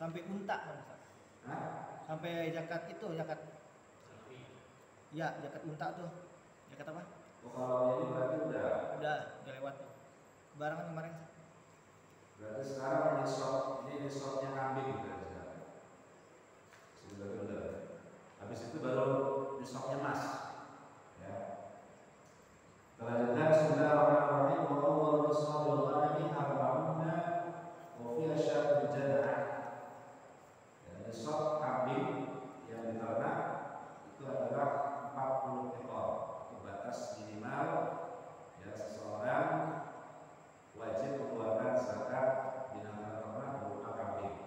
sampai unta Bang Ustaz. Hah? Sampai zakat itu, zakat. Ya, zakat unta tuh. Zakat apa? Oh, kalau ini berarti udah lewat tuh. Barangan kemarin. Berarti sekarang ini nisabnya kambing gitu sekarang. Sudah. Habis itu baru nisabnya emas. Ya. Selanjutnya bismillahirrahmanirrahim. Wa awwal nisabil ghanami arba'una wa fi asyad jannah. Nisab kambing yang diternak itu adalah 40 ekor. Itu batas minimal ya seseorang wajib mengeluarkan zakat binatang ternak berupa kambing.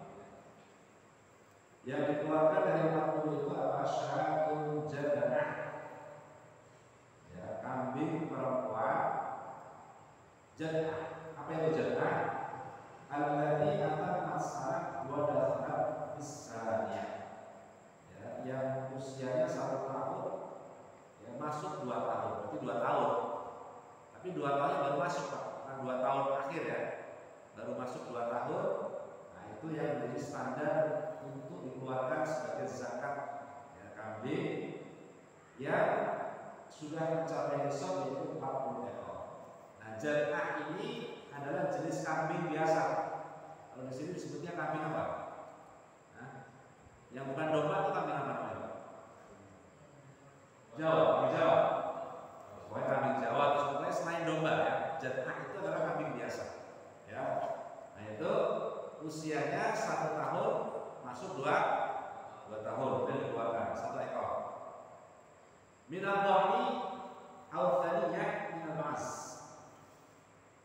Yang dikeluarkan dari 40 itu adalah syatun jannah. Ya, kambing perempuan jannah. Apa itu jannah? Alladzi atat masalah wa dakhala fisanya. Ya, yang usianya 1 tahun ya masuk 2 tahun. Berarti 2 tahun. Tapi 2 tahunnya baru masuk, Pak. 2 tahun akhir ya, baru masuk 2 tahun. Nah itu yang menjadi standar untuk dikeluarkan sebagai zakat ya, kambing yang sudah mencapai nisab yaitu 40 ekor. Nah jannah ini adalah jenis kambing biasa. Kalau di sini disebutnya kambing apa? Nah, yang bukan domba itu kambing apa namanya? Jawa. Pokoknya kambing Jawa atau sebetulnya selain domba ya. Jannah itu adalah kambing biasa. Ya. Nah itu usianya 1 tahun masuk 2 tahun dan dikeluarkan 1 ekor. Minal dhani aw thaniyah minal mas.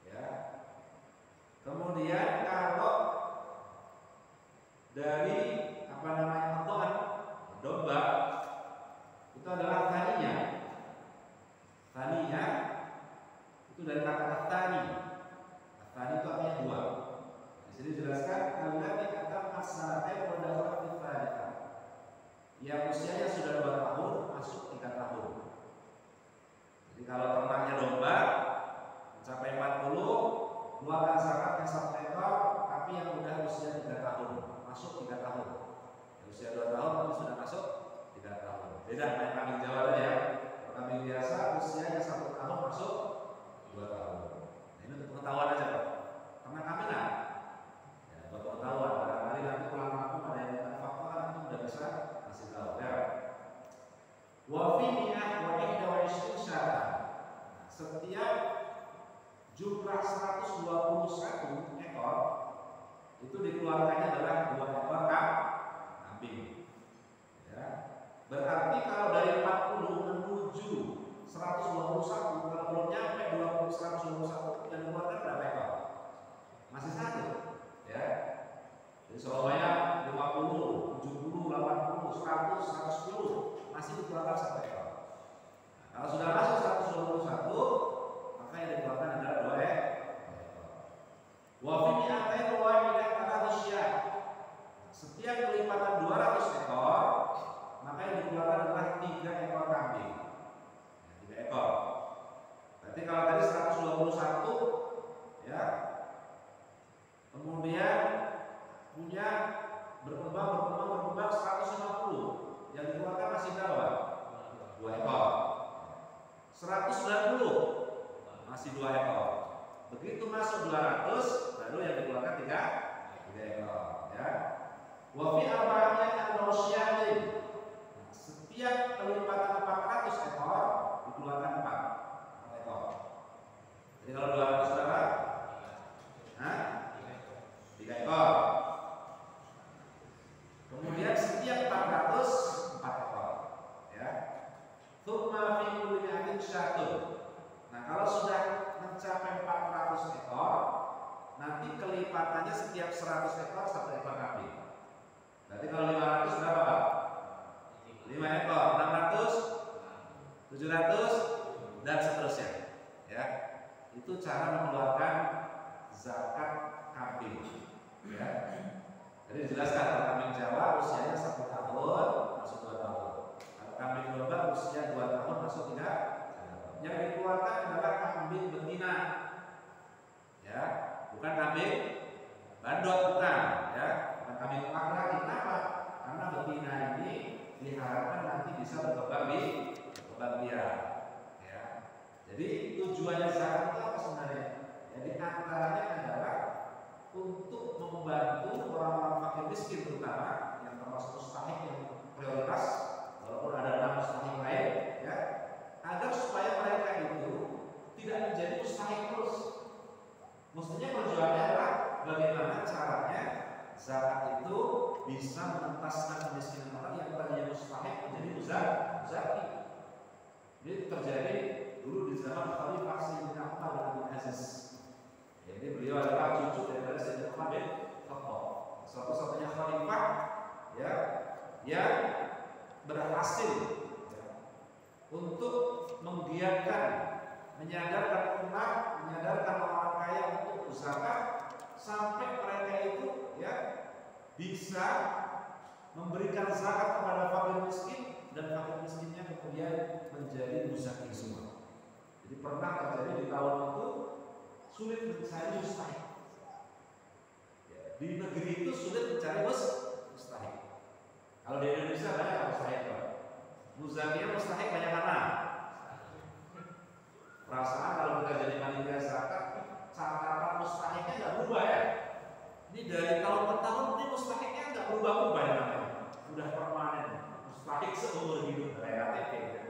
Ya. Kemudian kalau dari apa namanya dhon, domba itu adalah thaniyah. Thaniyah itu dari kata tani. Tani itu artinya 2. Di sini dijelaskan allati kata maksaratai wa dakhala fi thalithah. Yang usianya sudah 2 tahun masuk 3 tahun. Jadi kalau ternaknya domba mencapai 40, keluarkan zakatnya 1 ekor, tapi yang udah usia 3 tahun masuk 3 tahun. Yang usia 2 tahun tapi sudah masuk 3 tahun. Beda dengan kambing Jawa tadi ya. Kambing biasa usianya 1 tahun masuk 2 tahun. Nah ini untuk pengetahuan aja Pak. Karena kami nggak, ya, buat pengetahuan. Barangkali nanti pulang kampung ada yang minta fakta kan itu udah bisa kasih tahu ya. Wafi mi'ah wa ihda wa ishrun syarah. Setiap jumlah 121 ekor itu dikeluarkannya adalah 2 ekor kambing. Ya. Berarti kalau dari 40 menuju 121, kalau belum nyampe 121 yang dikeluarkan berapa ekor? Masih 1 ya. Jadi Surabaya 50, 70, 80, 100, 110 masih dikeluarkan 1 ekor. Nah, kalau sudah masuk 121 maka yang dikeluarkan adalah 2 ekor. Wa fi mi'atain wahidah ala syah. Setiap kelipatan 200 ekor maka yang dikeluarkan adalah 3 ekor kambing. 3 ekor. Berarti kalau tadi 121 ya. Kemudian punya berkembang 150. Yang dikeluarkan masih berapa? 2 ekor. 190 masih 2 ekor. Begitu masuk 200 baru yang dikeluarkan 3 ekor ya. Wa fi arba'iyat an-nasyatin. Setiap kelipatan 400 ekor dikeluarkan 4 ekor. Jadi kalau 200 berapa? 3 ekor. Kemudian setiap 400 4 ekor. Ya. Tsumma fi kulli mi'atin syatun. Nah, kalau sudah mencapai 400 ekor, nanti kelipatannya setiap 100 ekor 1 ekor kambing. Berarti kalau 500 berapa, Pak? 5 ekor, 600, 700 dan seterusnya. Ya. Itu cara mengeluarkan zakat kambing. Ya. Jadi dijelaskan kalau kambing Jawa usianya 1 tahun masuk 2 tahun. Kalau kambing domba usia 2 tahun masuk 3 tahun. Yang dikeluarkan adalah kambing betina. Ya, bukan kambing bandot, bukan, ya. Bukan kambing laki-laki. Kenapa? Karena betina ini diharapkan nanti bisa berkembang biak. Ya. Jadi tujuannya zakat itu apa sebenarnya? Jadi antaranya adalah untuk membantu orang-orang fakir miskin terutama yang termasuk mustahik yang prioritas, walaupun ada 6 mustahik lain, ya, agar supaya mereka itu tidak menjadi mustahik terus. Mestinya perjuangannya adalah bagaimana caranya zakat itu bisa menentaskan kemiskinan orang yang tadinya mustahik menjadi muzaki. Ini terjadi dulu di zaman Khalifah Sayyidina Umar bin Abdul Aziz. Jadi beliau adalah cucu daripada Sayyidina Umar bin Khattab, satu-satunya khalifah ya yang berhasil ya, untuk menggiatkan, menyadarkan umat, menyadarkan orang kaya untuk berzakat sampai mereka itu ya bisa memberikan zakat kepada fakir miskin dan fakir miskinnya kemudian menjadi muzaki semua. Jadi pernah terjadi di tahun itu sulit mencari mustahik. Ya, di negeri itu sulit mencari mustahik. Kalau di Indonesia banyak mustahik, Pak. Muzakiyah mustahik banyak mana? Perasaan kalau kita jadi panitia zakat, catatan mustahiknya nggak berubah ya. Ini dari tahun ke tahun ini mustahiknya nggak berubah-ubah ya namanya. Udah permanen. Mustahik seumur hidup relatif ya.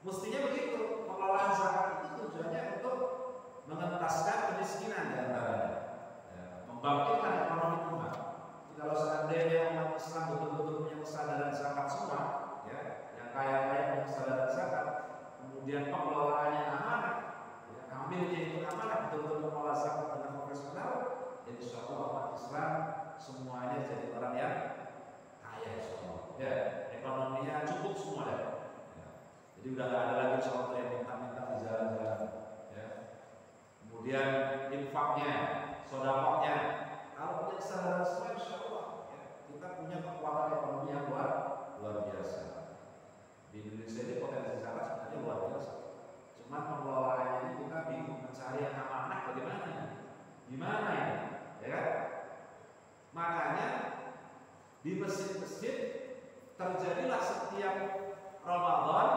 Mestinya begitu. Pengelolaan zakat itu tujuannya untuk mengentaskan kemiskinan di antaranya, ya, membangkitkan ekonomi umat. Kalau seandainya umat Islam betul-betul punya kesadaran zakat semua, ya, yang kaya-kaya punya kesadaran zakat, kemudian pengelolaannya amanah, ya, ambilnya itu amanah, betul-betul mengelola zakat dengan profesional, jadi suatu umat Islam semuanya jadi orang yang kaya semua, ya, ekonominya cukup semua ya. Jadi udah nggak ada lagi contoh yang minta-minta di jalan-jalan. Kemudian infaknya, sodakotnya, kalau punya kesadaran semua, insya Allah ya, kita punya kekuatan ekonomi yang luar biasa. Di Indonesia ini potensi zakat sebenarnya luar biasa. Cuma pengelolaannya ini kita bingung mencari yang amanah bagaimana? Gimana ya? Ya kan? Makanya di masjid-masjid terjadilah setiap Ramadan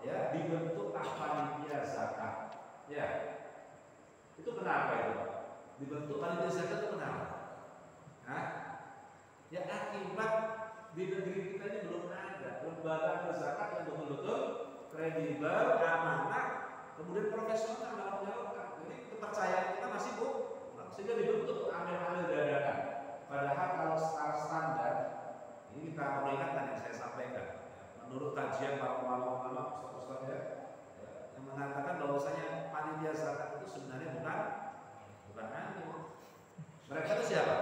ya dibentuklah panitia zakat. Ya. Itu kenapa itu? Dibentuk panitia zakat itu kenapa? Hah? Ya akibat di negeri kita ini belum ada lembaga zakat yang betul-betul kredibel, amanah, kemudian profesional dalam menyalurkan. Jadi kepercayaan kita masih kurang, sehingga dibentuk amil-amil dadakan. Padahal kalau secara standar, ini kita perlu ingatkan yang saya sampaikan. Menurut kajian para ulama-ulama, ustaz-ustaz ya, yang mengatakan bahwasanya panitia zakat itu sebenarnya bukan amil. Mereka itu siapa?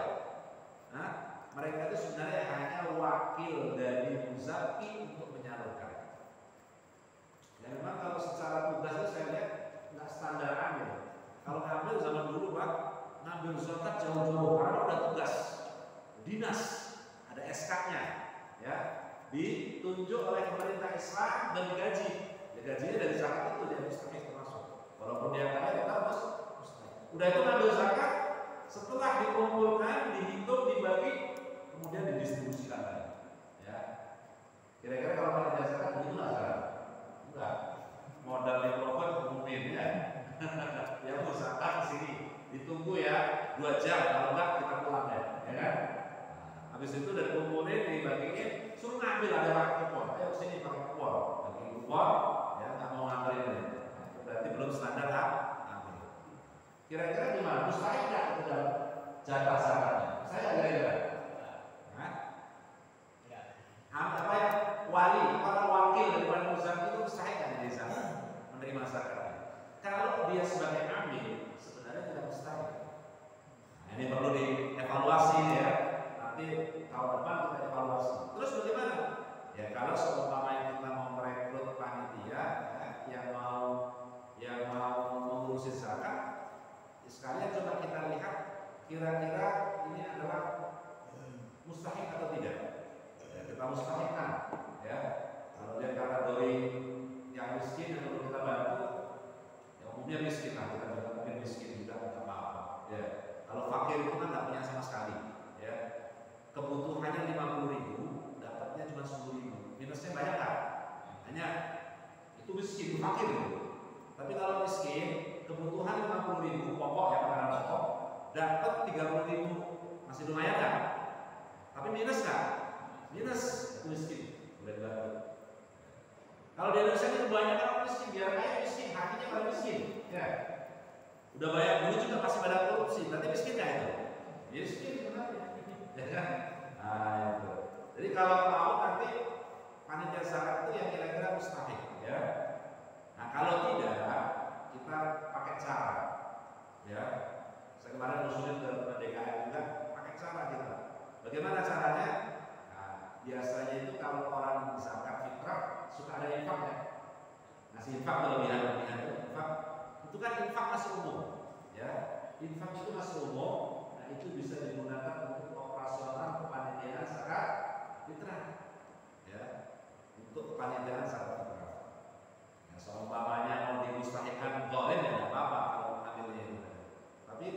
Nah, mereka itu sebenarnya hanya wakil dari muzaki untuk menyalurkan. Ya memang kalau secara tugas itu saya lihat nggak standar amil. Kalau amil zaman dulu Pak, ngambil zakat jauh-jauh karena udah tugas dinas, ada SK-nya, ya, ditunjuk oleh pemerintah Islam dan digaji. Ya, gajinya dari zakat itu dia mustahik termasuk. Walaupun dia kaya tetap mustahik. Udah itu ngambil zakat, setelah dikumpulkan, dihitung, dibagi, kemudian didistribusikan lagi. Ya, kira-kira kalau panitia zakat begitu nggak sekarang? Enggak. Modal mikrofon umumin ya. Ya mau zakat ke sini, ditunggu ya 2 jam, kalau enggak kita pulang ya kan? Nah, habis itu dari kumpulin, dibagiin, suruh ngambil ada pakai kupon. Ayo sini pakai kupon, bagi kupon, ya nggak mau nganterin ini. Berarti belum standar ambil. Kira-kira gimana? Mustahil nggak itu dalam jatah zakatnya? Saya kira-kira. Apa ya? Wali, para wakil daripada muzaki itu mustahil nggak di desa menerima zakatnya? Kalau dia sebagai amil, sebenarnya tidak mustahil. Nah, ini perlu dievaluasi ya. Nanti tahun depan kita evaluasi. Terus bagaimana? Ya kalau seumpamanya kita mau merekrut panitia ya, yang mau mengurusi zakat, ya sekalian coba kita lihat kira-kira ini adalah mustahik atau tidak. Ya, kita mustahikkan. Ya, kalau dia kategori yang miskin yang perlu kita bantu, ya umumnya miskin lah, kita mungkin miskin juga nggak apa-apa. Ya, kalau fakir itu kan nggak punya sama sekali. Ya. kebutuhannya 50.000, dapatnya cuma 10.000, minusnya banyak kan? Hanya itu miskin, fakir. Tapi kalau miskin, kebutuhan 50.000 pokok ya, makanan pokok, dapat 30.000, masih lumayan kan? Tapi minus kan? Minus, itu miskin. Boleh banget. Kalau di Indonesia ini kebanyakan orang miskin, biar kaya miskin, hatinya pada miskin. Ya. Udah banyak dulu juga pasti pada korupsi, berarti miskin nggak itu? Miskin sebenarnya. Ya kan? Nah, itu. Jadi kalau mau nanti panitia zakat itu yang kira-kira mustahik, ya. Nah, kalau tidak, kita pakai cara, ya. Saya kemarin usulin ke DKM juga, pakai cara kita. Bagaimana caranya? Nah, biasanya itu kalau orang zakat fitrah suka ada infak ya. Ngasih infak kelebihan itu infak. Itu kan infak masih umum, ya. Infak itu masih umum. Nah, itu bisa digunakan untuk operasional kepanitiaan zakat fitrah, ya. Untuk kepanitiaan zakat fitrah. Ya, seumpamanya mau dimustahilkan boleh ya, nggak apa-apa kalau ambilnya itu. Tapi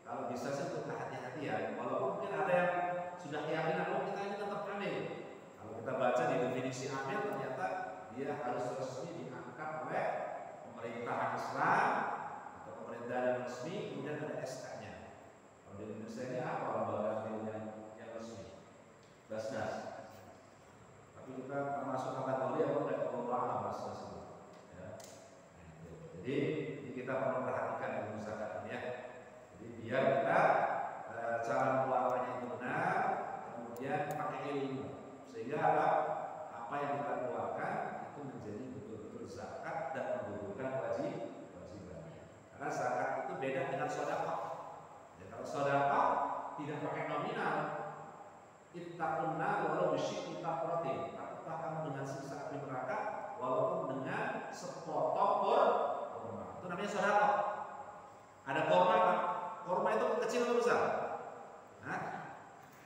kalau bisa sih untuk kehati-hatian. Walaupun mungkin ada yang sudah keyakinan, oh kita ini tetap ambil. Kalau kita baca di definisi ambil, ternyata dia harus resmi diangkat oleh pemerintahan Islam atau pemerintahan resmi, kemudian ada SK-nya. Kalau di Indonesia ini apa lembaga ambil yang resmi? Basnas. Tapi kita termasuk kategori yang udah pengelolaan Basnas itu. Ya. Jadi ini kita perlu perhatikan di zakat ini ya. Jadi biar kita cara mengeluarkannya itu benar, kemudian pakai ilmu, sehingga apa yang kita keluarkan itu menjadi betul-betul zakat dan menggugurkan kewajiban. Karena zakat itu beda dengan sedekah. Ya, kalau sedekah tidak pakai nominal, ittaqun nar walau bisyikki tamratin. Takutlah kamu dengan siksa api neraka walaupun dengan sepotong kurma. Itu namanya sedekah. Ada kurma Pak. Kurma itu kecil atau besar? Hah?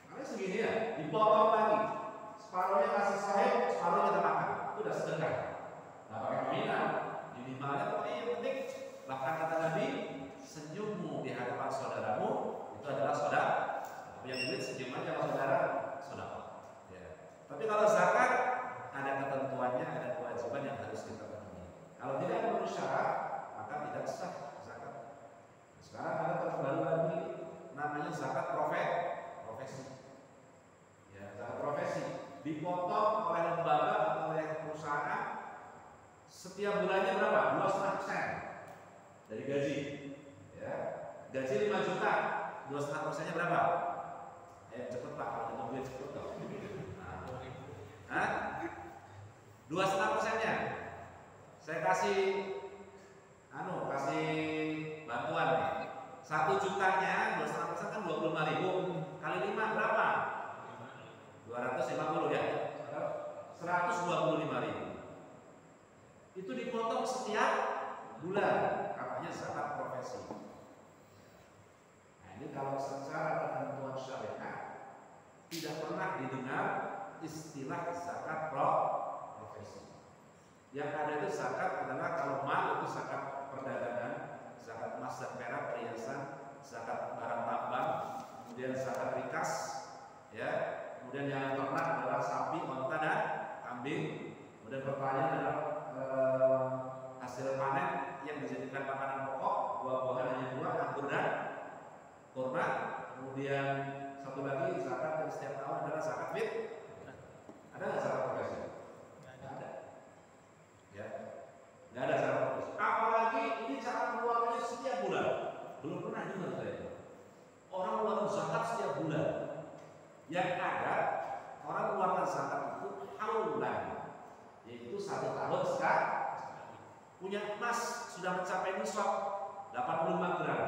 Karena segini ya, dipotong lagi. Separuhnya kasih sahib, separuhnya kita makan. Itu udah sedekah. Nah, pakai nominal, minimalnya pokoknya yang penting, bahkan kata Nabi, senyummu di hadapan saudaramu itu adalah saudara. Punya duit senyum aja sama saudara, saudara. Ya. Tapi kalau zakat ada ketentuannya, ada kewajiban yang harus kita penuhi. Kalau tidak memenuhi syarat, maka tidak sah zakat. Sekarang ada terbaru lagi namanya zakat profesi. Ya, zakat profesi dipotong oleh lembaga atau oleh perusahaan setiap bulannya berapa? 2,5% dari gaji. Ya, gaji 5 juta, 2,5%-nya berapa? Cepet Pak, kalau kita duit cepet dong. Nah, 2,5%-nya saya kasih bantuan nih. 1 jutanya 2,5% kan 25.000 kali 5 berapa? 250 ya. 125.000. Itu dipotong setiap bulan, katanya zakat profesi. Nah, ini kalau secara ketentuan syariat tidak pernah didengar istilah zakat profesi. Yang ada itu zakat adalah kalau mal itu zakat perdagangan, zakat emas dan perak, perhiasan, zakat barang tambang, kemudian zakat rikas, ya. Kemudian yang ternak adalah sapi, onta dan kambing. Kemudian pertanian adalah hasil panen yang dijadikan makanan pokok, buah-buahan hanya 2, anggur dan kurma. Kemudian satu lagi zakat yang setiap tahun adalah zakat fitrah. Ada nggak zakat profesi? Nggak ada. Ya, nggak ada zakat profesi. Apalagi ini cara mengeluarkannya setiap bulan. Belum pernah dengar saya. Orang mengeluarkan zakat setiap bulan. Yang ada orang mengeluarkan zakat itu haulan, yaitu 1 tahun sekali. Punya emas sudah mencapai nisab 85 gram.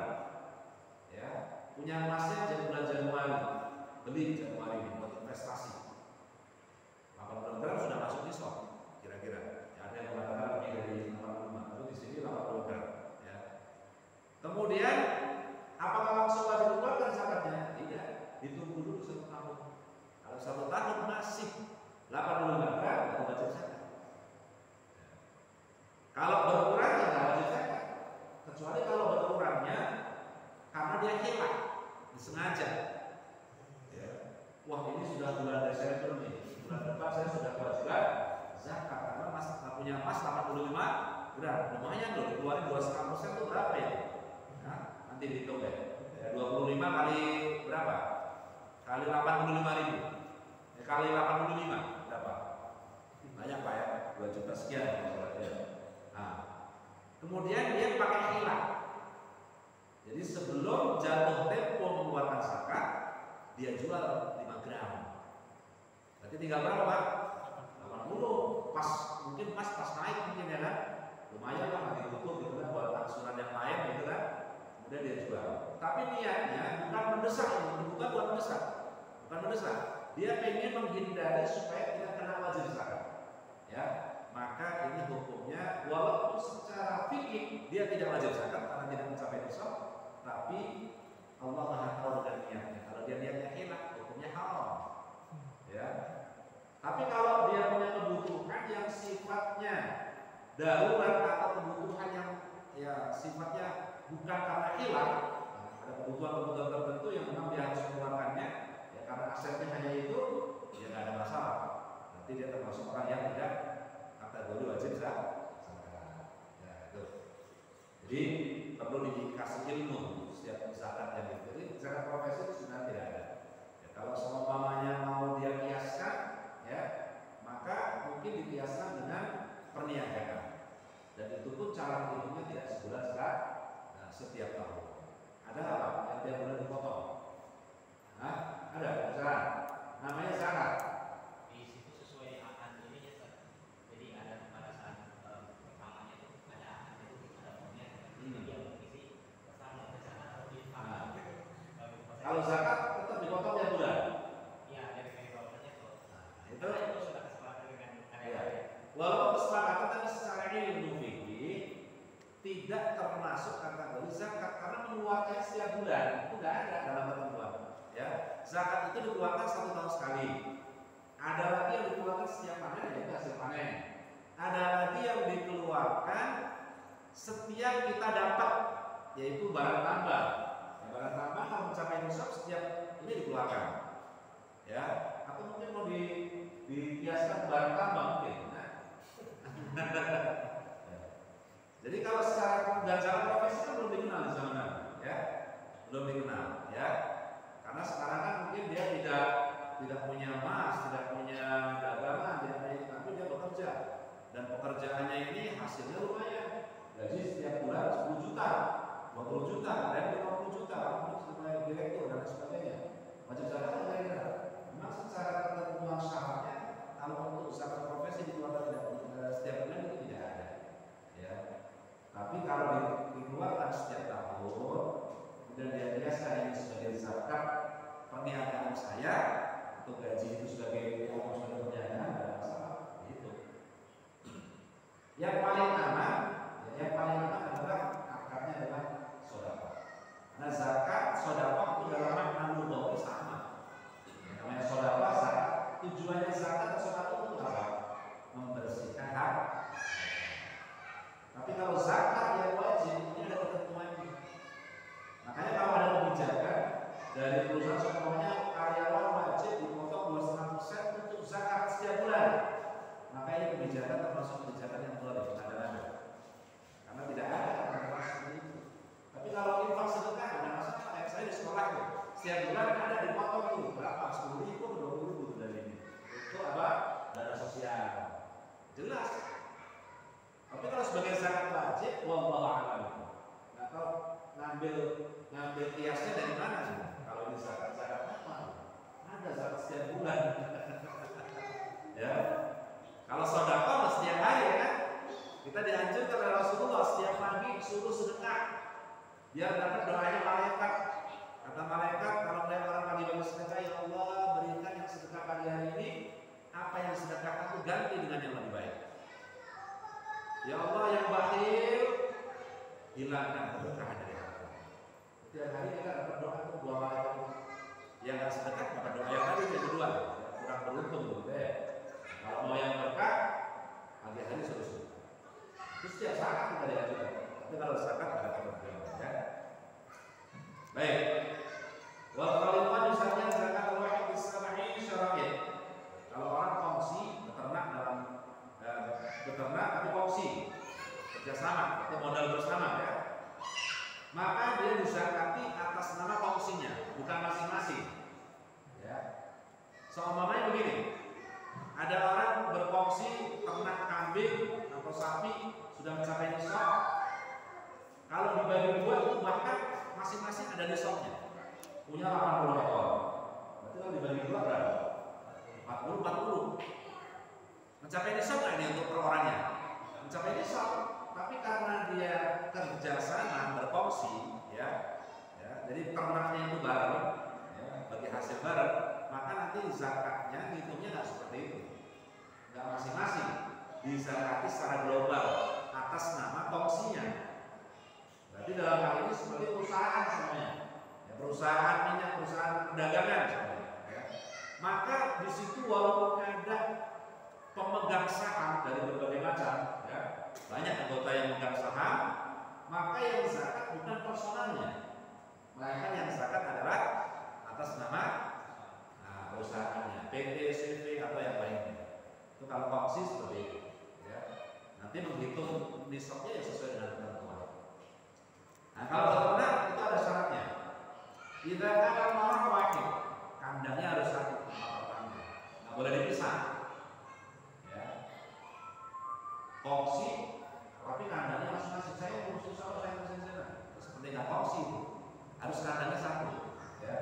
Ya, punya emasnya jadi bulan Januari, beli Januari buat investasi. 80 gram sudah masuk nisab, kira-kira. Ya, ada yang mengatakan lebih dari 85, lalu di sini 80 gram. Ya. Kemudian, apakah langsung wajib dikeluarkan zakatnya? Tidak, ditunggu dulu 1 tahun. Kalau 1 tahun masih 85 gram, baru wajib zakat. Kalau berkurang ya nggak wajib zakat, kecuali kalau berkurangnya karena dia hilang, disengaja. Ya. wah ini sudah bulan Desember nih, bulan depan saya sudah kewajiban zakat karena mas punya emas 85 gram, lumayan loh, dikeluarin 2,5% itu berapa ya? Nah, nanti dihitung ya. 25 kali berapa? Kali 85.000. Kali 85 berapa? Banyak Pak ya, 2 juta sekian. Nah, kemudian dia pakai hilang. Jadi sebelum jatuh tempo mengeluarkan zakat, dia jual 5 gram. Berarti tinggal berapa Pak? 80. Pas mungkin pas naik mungkin ya kan? Lumayan lah nanti tutup gitu kan buat angsuran yang lain gitu kan. Kemudian dia jual. Tapi niatnya bukan mendesak, bukan buat mendesak. Bukan mendesak. Dia pengen menghindari supaya tidak kena wajib zakat. Ya, maka ini hukumnya walaupun secara fikih dia tidak wajib zakat karena tidak mencapai nisab, tapi Allah Maha tahu dengan niatnya. Kalau dia niatnya hilang, hukumnya haram. Ya. Tapi kalau dia punya kebutuhan yang sifatnya darurat atau kebutuhan yang ya sifatnya bukan karena hilang, ada kebutuhan-kebutuhan tertentu yang memang dia harus mengeluarkannya, ya karena asetnya hanya itu, ya nggak ada masalah. Nanti dia termasuk orang yang tidak kategori wajib zakat. Ya itu. Jadi perlu dikasih ilmu setiap zakat yang itu. Jadi zakat profesi itu sebenarnya tidak ada. Ya, kalau seumpamanya mau dia kiaskan, ya maka mungkin dikiaskan dengan perniagaan. Dan itu pun cara hitungnya tidak sebulan setiap tahun. Ada apa? Yang tiap bulan dipotong. Nah, ada misalnya namanya zakat. Di situ sesuai akan ini ya, jadi ada pada saat pertamanya itu ada akan itu ada punya dia mengisi pertama ke sana atau di kalau zakat tetap dipotong tiap bulan. Iya, dari pengetahuannya tuh. Itu sudah kesepakatan dengan ya. Walaupun kesepakatan tapi secara ilmu fikih tidak termasuk kategori zakat karena mengeluarkannya setiap bulan itu nggak ada dalam ketentuan. Ya, zakat itu dikeluarkan 1 tahun sekali. Ada lagi yang dikeluarkan setiap panen, yaitu hasil panen. Ada lagi yang dikeluarkan setiap kita dapat, yaitu barang tambah. Ya, barang tambah kalau mencapai nisab setiap ini dikeluarkan. Ya, atau mungkin mau dikiaskan barang tambah mungkin. Nah. Jadi kalau secara ganjaran profesi kan belum dikenal di zaman now, ya, belum dikenal, ya. Karena sekarang kan mungkin dia tidak punya emas, tidak punya dagangan, tidak punya, tapi dia bekerja dan pekerjaannya ini hasilnya lumayan. Gaji setiap bulan 10 juta, 20 juta, dan 50 juta, mungkin sebagai direktur dan sebagainya. Wajib zakat kira-kira. Memang secara ketentuan syaratnya kalau untuk zakat profesi dikeluarkan setiap bulan itu tidak ada. Ya. Tapi kalau dikeluarkan setiap tahun, kemudian dia biasa ini sebagai zakat perniagaan saya, untuk gaji itu sebagai sebagai perniagaan tidak ada masalah. Gitu. Yang paling aman adalah akarnya adalah sedekah. Karena zakat sedekah itu dalam makna lughawi sama. Namanya sedekah zakat, tujuannya zakat atau sedekah itu apa? Membersihkan hak. Tapi kalau zakat yang wajib ini ada ketentuannya. Makanya kalau ada kebijakan dari perusahaan semuanya karyawan wajib dipotong 2,5% untuk zakat setiap bulan, maka ini kebijakan termasuk kebijakan yang boleh ada. Karena tidak ada kata-kata seperti itu. Tapi kalau infak sedekah ada masalah. Kayak saya di sekolah tuh, setiap bulan ada dipotong tuh berapa? 10.000 ke 20.000 dari ini. Itu apa? Dana sosial. Jelas. Tapi kalau sebagai zakat wajib, wallahu a'lam. Nah, kalau ngambil kiasnya dari mana? Kalau ini zakat apa? Ada zakat setiap bulan. Ya. Kalau sedekah setiap hari ya kan? Kita dianjurkan oleh Rasulullah setiap pagi suruh sedekah. Biar dapat doanya malaikat. Kata malaikat kalau melihat orang pagi bangun sedekah, ya Allah berikan yang sedekah pagi hari ini apa yang sedekahkan itu ganti dengan yang lebih baik. Ya Allah yang bakhil hilangkan keberkahan dari aku. Setiap hari kita dapat doa itu 2 malaikat. Yang nggak sedekah dapat doa yang tadi yang kedua, kurang beruntung gitu ya. Kalau mau yang berkah pagi hari suruh. Itu setiap saat kita diajukan. Tapi kalau zakat ada ketentuan ya. Baik. Wal khalifah misalnya zakat wahid bisab'i maka dia dizakati atas nama kongsinya, bukan masing-masing. Ya. Seumpamanya begini, ada orang berkongsi ternak kambing atau sapi sudah mencapai nisab. Kalau dibagi dua itu bahkan masing-masing ada nisabnya. Punya 80 ekor. Berarti kalau dibagi dua berapa? 40. Mencapai nisab nggak ini untuk per orangnya? Mencapai nisab. Tapi karena dia kerja sama berkongsi, ya, jadi ternaknya itu bareng, ya, bagi hasil bareng, maka nanti zakatnya hitungnya nggak seperti itu, nggak masing-masing, dizakati secara global atas nama kongsinya. Berarti dalam hal ini seperti perusahaan semuanya, ya, perusahaan minyak, perusahaan perdagangan semuanya, ya. Maka di situ walaupun ada pemegang saham dari berbagai macam, ya, banyak anggota yang memegang saham, maka yang zakat bukan personalnya, melainkan yang zakat adalah atas nama perusahaannya, PT, CV atau yang lainnya. Itu kalau kongsi seperti itu, ya. Nanti menghitung nisabnya ya sesuai dengan ketentuan. Nah, kalau ternak itu ada syaratnya. Tidak ada orang wakil, kandangnya harus satu, nggak boleh dipisah. Kongsi, tapi kandangnya masing-masing. Saya ngurus usaha, saya ngurus sana. Seperti nggak kongsi itu, harus kandangnya satu. Ya.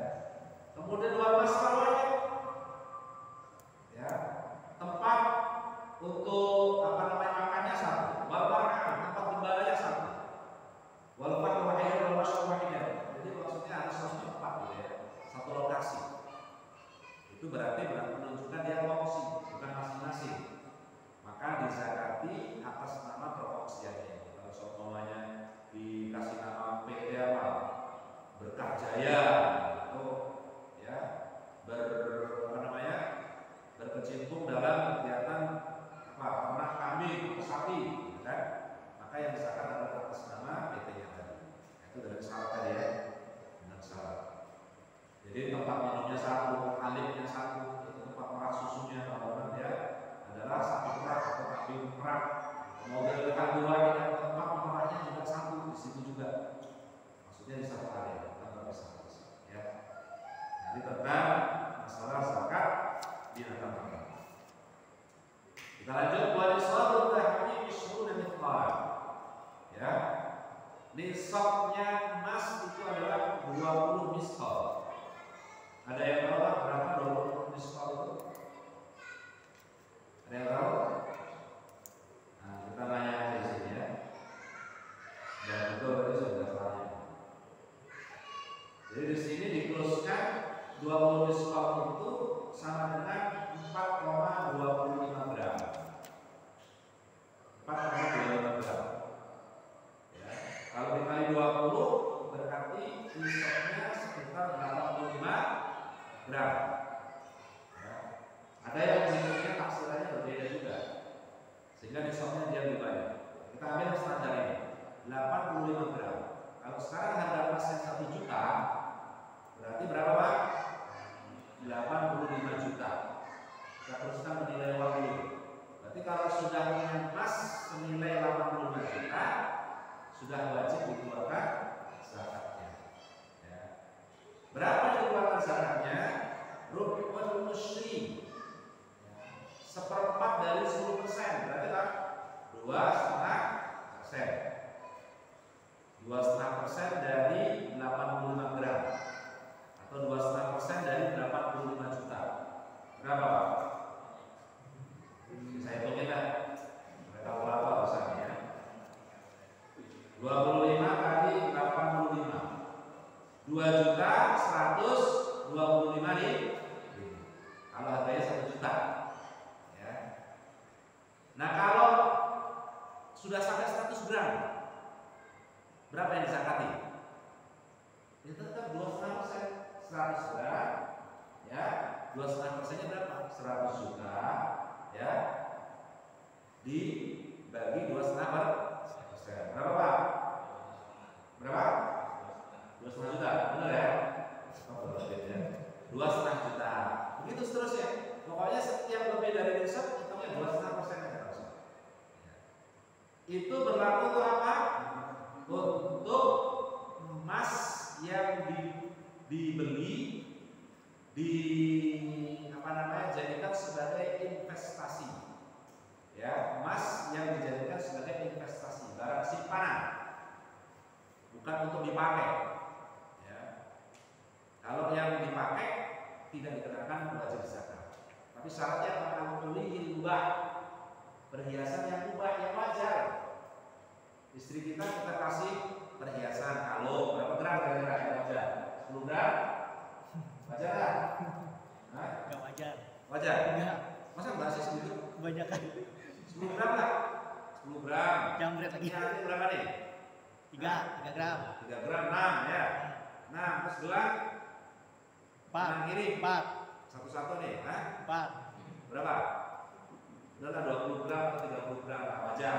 Kemudian dua masalah, ya, tempat untuk makannya satu, tempat gembalanya satu, walaupun wahid wahid. Jadi maksudnya harus satu tempat, ya, satu lokasi. Itu berarti menunjukkan dia kongsi, bukan masing-masing. Maka dizakati atas nama perkongsiannya. Kalau seumpamanya dikasih nama PT apa, Berkah Jaya, atau ya berkecimpung dalam kegiatan ternak kambing, sapi, kan? Maka yang dizakat adalah atas nama PT-nya tadi. Itu dari syarat tadi, ya, dengan syarat. Jadi tempat minumnya satu, alimnya satu, tempat merah susunya kalau ya adalah sapi perah atau kambing perah. Mobil kandungan yang tempat memerahnya juga satu di situ juga. Maksudnya di satu area, tanpa pisah, ya. Jadi tentang masalah zakat binatang ternak. Kita lanjut pada nisabut tahkim 20 mithqal. Ya. Nisabnya emas itu adalah 20 mithqal. Ada yang tahu berapa 20 mithqal itu? Ada yang tahu? Nah, kita tanya aja di sini, ya. Dan itu berarti sudah tanya. Jadi di sini dikeluskan 20 mithqal itu sama dengan 4,25 gram. 4,25 gram. Ya. Kalau dikali 20 berarti nisabnya sekitar 85 gram. Ya. Ada yang bentuknya taksirannya berbeda juga, sehingga nisabnya dia lebih banyak. Kita ambil standar ini 85 gram. Kalau sekarang harga emasnya 1 juta, berarti berapa, Pak? 85 juta. Kita teruskan menilai uang dulu. Berarti kalau sudah punya emas senilai 85 juta, sudah wajib dikeluarkan zakatnya. Ya. Berapa dikeluarkan zakatnya? Rub'ul musyri, 1/4 dari 10%. Berarti kan 2,5%. 2,5% dari 85 gram, atau 2,5% dari 85 juta. Berapa, Pak? Saya hitungin kan? Mereka berapa besarnya? 25 kali 85. 2.125.000 nih. Kalau harganya 1 juta. Ya. Nah, kalau sudah sampai 100 gram, berapa yang dizakati? Ya tetap 2,5%. 100 gram, ya, 2,5%-nya berapa? 100 juta, ya, dibagi 2,5%. Berapa, Pak? Berapa? 2,5 juta, benar ya? Oh, benar ya. 2,5 juta. Begitu seterusnya. Pokoknya setiap lebih dari nisab hitungnya 2,5% aja langsung. Itu berlaku untuk apa? Untuk dibeli, jadikan sebagai investasi. Ya, emas yang dijadikan sebagai investasi, barang simpanan, bukan untuk dipakai. Ya. Kalau yang dipakai tidak dikenakan wajib zakat. Tapi syaratnya al-quliyil mubah, perhiasan yang mubah, yang wajar. Istri kita kasih perhiasan kalung berapa gram kira-kira yang wajar? 10 gram? Wajar kan? Enggak wajar. Wajar? Enggak. Masa enggak sih segitu? Kebanyakan. 10 gram lah. 10 gram. Jambret lagi. Ini artinya berapa nih? 3 gram. 3 gram 6 ya. 6 terus gelang 4. kanan kiri 4. satu-satu nih, 4. berapa? Udahlah 20 gram atau 30 gram lah, wajar.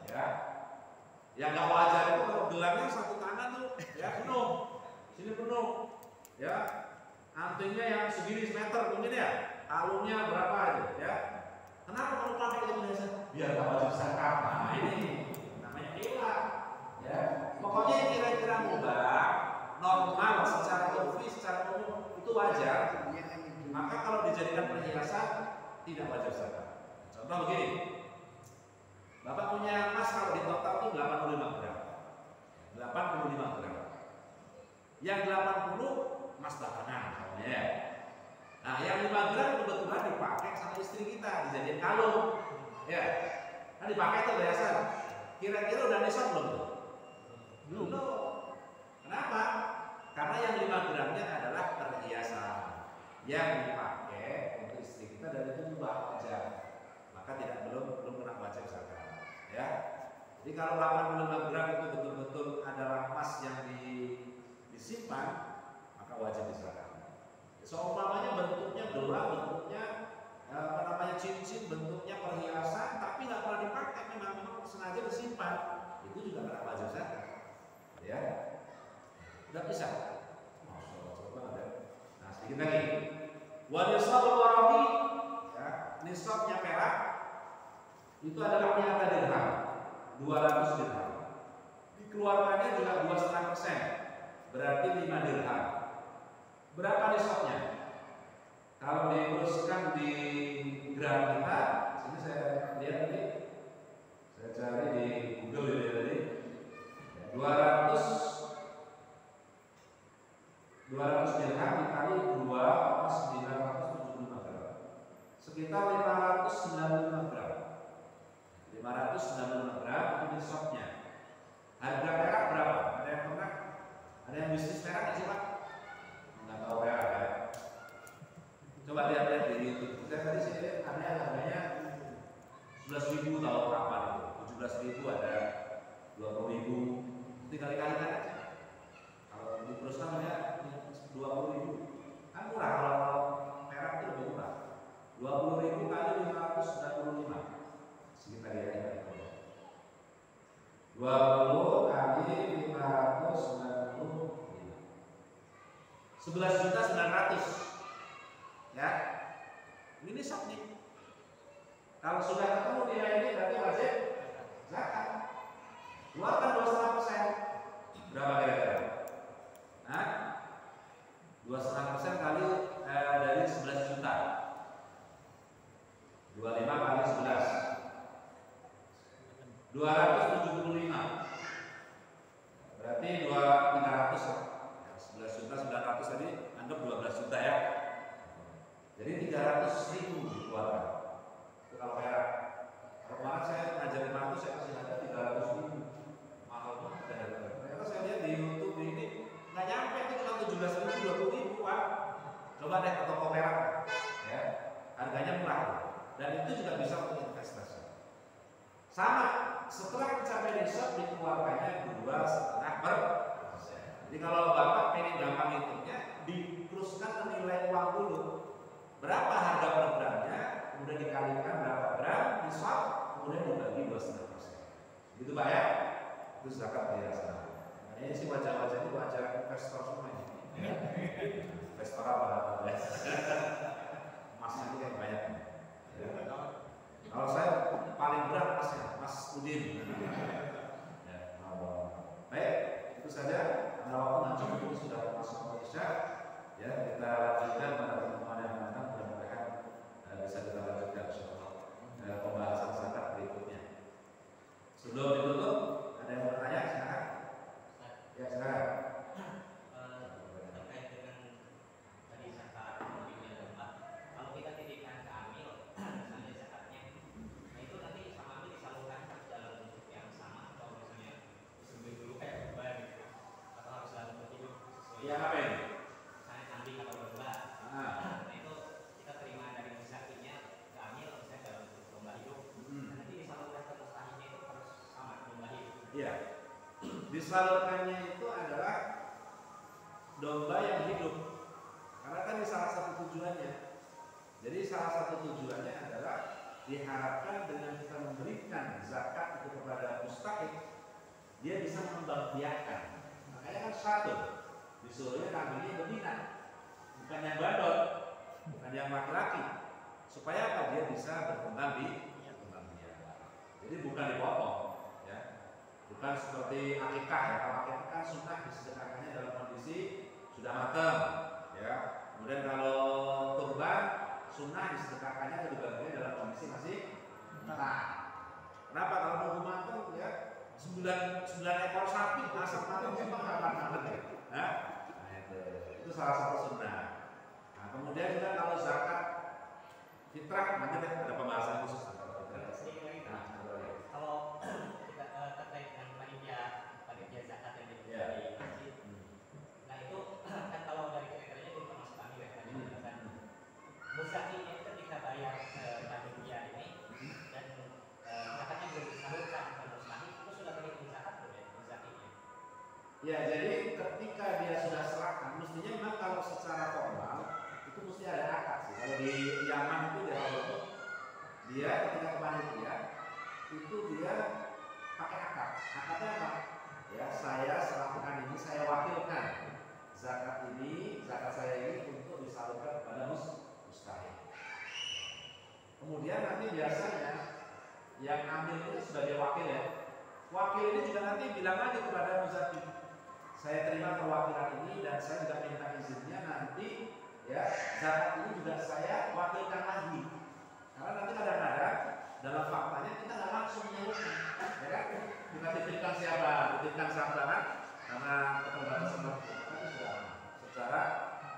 Ya. Yang nggak wajar itu kalau gelangnya satu tangan tuh ya penuh. Sini penuh. Ya. Antingnya yang segini semeter mungkin ya. Kalungnya berapa aja ya. Kenapa kalau pakai itu biasa? Biar nggak wajib zakat. Nah ini namanya khilaf. Ya. Pokoknya yang kira-kira mubah, normal secara urfi, secara umum itu wajar. Maka kalau dijadikan perhiasan tidak wajib zakat. Contoh begini. Bapak punya emas kalau di total itu 85 gram. 85 gram. Yang 80 emas batangan namanya. Nah, yang 5 gram kebetulan dipakai sama istri kita, dijadiin kalung. Ya. Nah, dipakai itu biasa. Kira-kira udah nisab belum tuh? Belum. Kenapa? Karena yang 5 gramnya adalah perhiasan yang dipakai untuk istri kita dan itu mubah wajar. Maka belum kena wajib zakat. Ya. Jadi kalau 85 gram itu betul-betul adalah emas yang disimpan, maka wajib dizakat. Seumpamanya bentuknya gelang, bentuknya cincin, bentuknya perhiasan, tapi nggak pernah dipakai, memang sengaja disimpan, itu juga kena wajib zakat. Ya. Udah bisa. Masya Allah, coba ada. Nah, sedikit lagi. Wa nisabul warabi, ya, nisabnya perak itu adalah niata dirham, 200 dirham. Dikeluarkannya juga 2,5%, berarti 5 dirham. Berapa nisabnya? Kalau diteruskan di gram kita, sini saya lihat tadi, saya cari di Google ini tadi, 200 dirham dikali 2,975 gram, sekitar 595 gram. 595 gram itu nisabnya. Harga perak berapa? Ada yang pernah? Ada yang bisnis perak nggak sih Pak? Nggak tahu perak ya. Coba lihat-lihat di YouTube. Saya tadi sih lihat harganya 11.000 tahun kapan itu? 17.000 ada 20.000. Tinggal dikalikan aja. Kalau diteruskan ya 20.000. Kan murah kalau perak itu lebih murah. 20.000 kali 595. Sekitar ya 20 kali 595 11.900.000 ya. Ini nisab nih. Kalau sudah ketemu nilai ini berarti wajib zakat. Keluarkan 2,5%. Berapa kira-kira? Nah, 2,5% kali dari 11 juta. 25 kali 11. 275. Berarti 300 lah. 11 juta 900 tadi anggap 12 juta ya. Jadi 300.000 dikeluarkan. Itu kalau perak. Kalau kemarin saya ngajar 500 saya kasih harga 300.000. Mahal banget ya. Ternyata saya lihat di YouTube ini nggak nyampe itu cuma 17.000 20.000 Pak. Coba deh ke toko perak ya. Harganya murah. Dan itu juga bisa untuk investasi. Sama, setelah mencapai nisab dikeluarkannya 2,5%. Jadi kalau Bapak pengen gampang hitungnya, diteruskan ke nilai uang dulu. Berapa harga per gramnya, kemudian dikalikan berapa gram nisab, kemudian dibagi 2,5%. Gitu Pak ya? Itu zakat perhiasan. Nah, ini sih wajah-wajah ini wajah investor semua ini. Investor apa? Emasnya ini kayak banyak. Ya. Kalau saya paling berat emasnya, Mas Udin. Ya, baik, itu saja. Karena waktu nanti sudah masuk Indonesia. Ya, kita lanjutkan pada pertemuan yang akan datang, mudah-mudahan bisa kita lanjutkan insyaallah pembahasan zakat berikutnya. Sebelum ditutup, ada yang mau bertanya? Silakan. Ya, silakan. Terkait dengan tadi zakat mobilnya domba, kalau kita titipkan ke amil, misalnya zakatnya, nah itu nanti sama amil disalurkan dalam bentuk yang sama atau misalnya disembelih dulu kayak domba gitu, atau harus dalam bentuk hidup sesuai. Iya, apa ini? Misalnya kambing atau domba. Nah itu kita terima dari zakinya ke amil, misalnya dalam bentuk domba hidup. Nanti disalurkan ke mustahiknya itu harus sama domba hidup. Iya. Disalurkannya itu adalah domba yang hidup. Karena kan ini salah satu tujuannya. Jadi salah satu tujuannya adalah diharapkan dengan kita memberikan zakat itu kepada mustahik, dia bisa mengembangbiakkan. Makanya kan satu disuruhnya kambingnya betina, bukan yang bandot, bukan yang laki-laki, supaya apa? Dia bisa berkembang biak. Jadi bukan dipotong, ya. Bukan seperti akikah ya. Kalau akikah kan sunnah disedekahkannya dalam kondisi sudah matang, ya. Kemudian kalau kurban sunnah disedekahkannya atau dibaginya dalam kondisi masih mentah. Kenapa? Kalau nunggu matang ya 9 ekor sapi masak matang semua kapan matang ya? Nah, itu salah satu sunnah. Nah, kemudian juga kalau zakat fitrah nanti ada pembahasan khusus. Kalau kita terkait dengan panitia zakat yang dari masjid, nah itu kan kalau dari kriterianya itu termasuk amil ya tadi kan. Muzakinya ketika bayar panitia ini dan zakatnya belum disalurkan ke mustahik, itu sudah terhitung zakat belum ya muzakinya? Ya, jadi ketika dia sudah serahkan, mestinya memang kalau secara formal itu mesti ada akad sih. Kalau di Yaman itu dia ketika ke panitia itu dia pakai akad. Akadnya apa? Ya, saya serahkan ini, saya wakilkan zakat ini, zakat saya ini untuk disalurkan kepada mustahik. Kemudian nanti biasanya yang ambil itu sebagai wakil ya. Wakil ini juga nanti bilang lagi kepada muzaki, saya terima perwakilan ini dan saya juga minta izinnya nanti ya zakat ini juga saya wakilkan lagi. Karena nanti kadang-kadang dalam faktanya kita nggak langsung menyalurkan, ya kan? Kita titipkan siapa, titipkan sambaran karena keterbatasan waktu itu sudah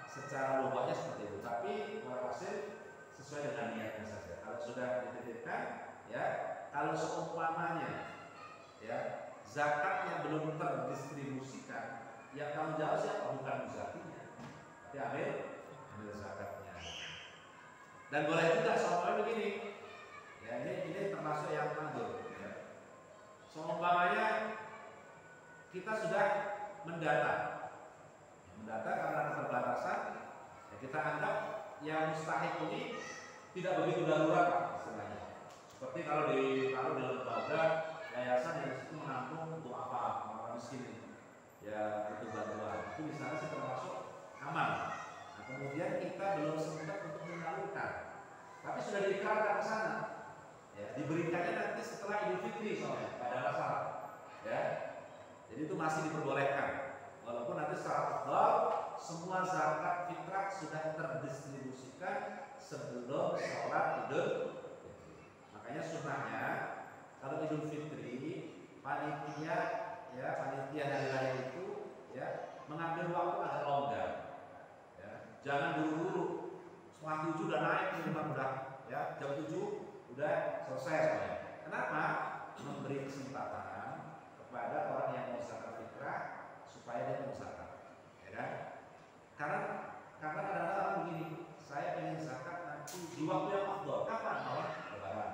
secara lubangnya seperti itu. Tapi hasil sesuai dengan niatnya saja. Kalau sudah dititipkan, ya kalau seumpamanya ya zakatnya belum terdistribusikan, yang tanggung jawab siapa? Bukan muzakinya, tapi ambil zakatnya. Dan boleh juga soalnya begini, ya ini termasuk yang manjur. Ya. Seumpamanya kita sudah mendata karena keterbatasan, ya kita anggap yang mustahik ini tidak begitu darurat istilahnya. Seperti kalau ditaruh di lembaga yayasan yang disitu menampung untuk apa orang miskin, ya itu bantuan. Itu misalnya termasuk aman. Nah, kemudian kita belum sempat untuk menyalurkan, tapi sudah diikrarkan ke sana. Ya, diberikannya nanti setelah Idul Fitri soalnya pada Arafah. Ya, jadi itu masih diperbolehkan. Walaupun nanti secara total semua zakat fitrah sudah terdistribusikan sebelum sholat Idul Fitri. Makanya sunnahnya kalau Idul Fitri panitia dari wilayah itu ya mengambil waktu agak longgar. Ya, jangan buru-buru. Setengah 7 udah naik udah ya jam 7 udah selesai semuanya. Kenapa? Memberi kesempatan kepada orang yang mau zakat fitrah supaya dia mau zakat, ya kan? Karena kadang-kadang begini, saya pengen zakat nanti di waktu yang afdol. Kapan? Lebaran.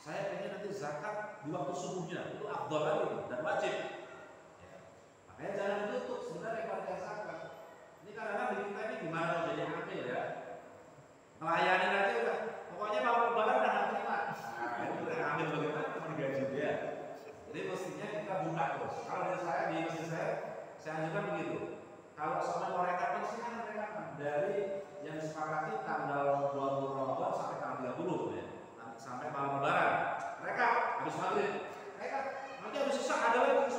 Saya pengen nanti zakat di waktu subuhnya, itu afdol lagi dan wajib. Ya. Makanya jangan ditutup sebenarnya kepada zakat. Ini kadang-kadang di kita ini gimana jadi ambil ya? Ngelayanin aja udah. Pokoknya mau lebaran udah nggak terima. Nah, itu udah ambil bagaimana digaji dia. Jadi mestinya kita buka terus. Kalau dari saya di masjid saya anjurkan begitu. Kalau sampai mau rekapan sih kan rekapan dari yang disepakati tanggal 20 Ramadan sampai tanggal 30 ya. Sampai malam lebaran. Mereka habis maghrib. Mereka nanti habis sisa ada lagi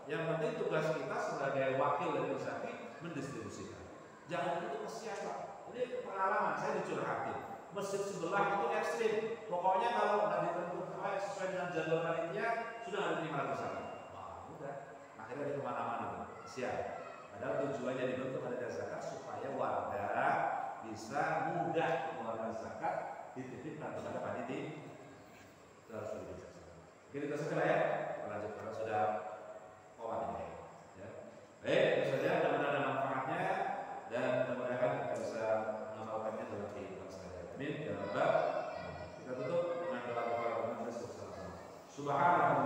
Yang penting tugas kita sebagai wakil dari Musaki mendistribusikan. Jangan itu kesian Pak. Ini pengalaman saya dicurhatin. Masjid sebelah itu ekstrim. Pokoknya kalau nggak ditentukan sesuai dengan jadwal panitia sudah ada 500 zakat. Wah, udah. Akhirnya di kemana-mana itu. Kesian. Padahal tujuannya dibentuk ada zakat supaya warga bisa mudah mengeluarkan zakat dititipkan kepada panitia. Itu harus lebih bijaksana. Oke, kita selesai ya. Lanjut karena sudah komat ini. Ya. Baik, itu saja. Mudah-mudahan ada manfaatnya dan mudah-mudahan kita bisa mengamalkannya dalam kehidupan sehari-hari. Amin. Ya Rabbal. Kita tutup dengan doa kepada Allah bersama-sama. Subhanallah.